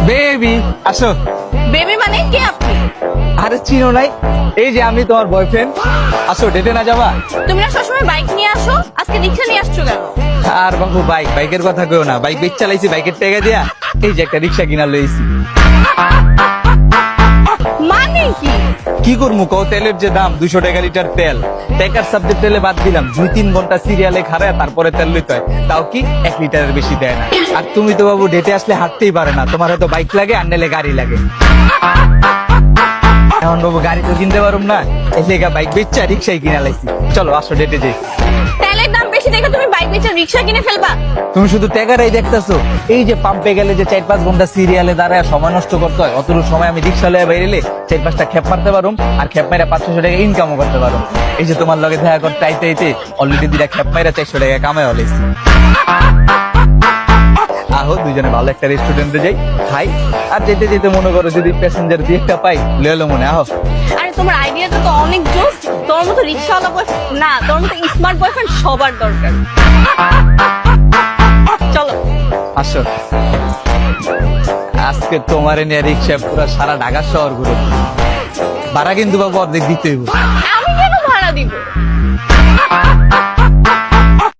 Baby আসো। Baby মানে কে আপনি? আরে চিনো নাই, এই যে আমি তোমার বয়ফ্রেন্ড। আসো, ডেটে না যাবা? তুমি না সবসময় বাইক নিয়ে আসো, আজকে রিক্সা নিয়ে আসছো কেন? আর বাবু বাইকের কথা কইও না, বাইক চালাইছি, বাইকের টাকা দিয়া এই যে একটা রিক্সা কিনা লইছি। মানে কি? কি করবো কও, তেলের যে দাম 200 টাকা লিটার তেল, টাকার সাবজেক্ট তেলে বাদ দিলাম 2-3 ঘন্টা সিরিয়ালে খাড়ায় তারপরে তেল লইতে হয়, তাও কি 1 লিটারের বেশি দেয় না। আর তুমি তো বাবু ডেটে আসলে হাঁটতেই পারে না, তোমার হয়তো বাইক লাগে আর নাইলে গাড়ি লাগে। এখন বাবু গাড়ি তো কিনতে পারুম না, এই লেগা বাইক বেচা রিক্সাই কিনা লাইছি। চলো আসো ডেটে যাই। তেলের দাম বেশি দেখে তুমি বাইক বেচে রিক্সা কিনে ফেলবা? তুমি শুধু টাকাটাই দেখতেছো, এই যে পাম্পে গেলে যে 4-5 ঘন্টা সিরিয়ালে দাঁড়ায় সময় নষ্ট করতে হয়, অতটুকু সময় আমি রিক্সা লয়ে বাইরেলে 4-5টা খেপ মারতে পারুম, আর খেপ মাইরা 500-600 টাকা ইনকামও করতে পারুম। এই যে তোমার লগে দেখা করতে আইতে আইতে অলরেডি 2টা খেপ মাইরা 400 টাকা কামাই হলেছি। আহো দুজনে ভালো একটা রেস্টুরেন্টে যাই, খাই, আর যেতে যেতে মনে করো যদি প্যাসেঞ্জার দিয়ে একটা পাই লয়ে এলো মনে। আহো। আরে তোমার আইডিয়াটা তো অনেক জোস। তোর মতো রিক্সাওয়ালা বয়ফ্রেন্ড না, তোর মতো স্মার্ট বয়ফ্রেন্ড সবার দরকার। চলো। আসো, আজকে তোমারে নিয়ে রিক্সা পুরো সারা ঢাকা শহর ঘুরে, ভাড়া কিন্তু বাবু অর্ধেক দিতে হইব। আমি কেন ভাড়া দিব?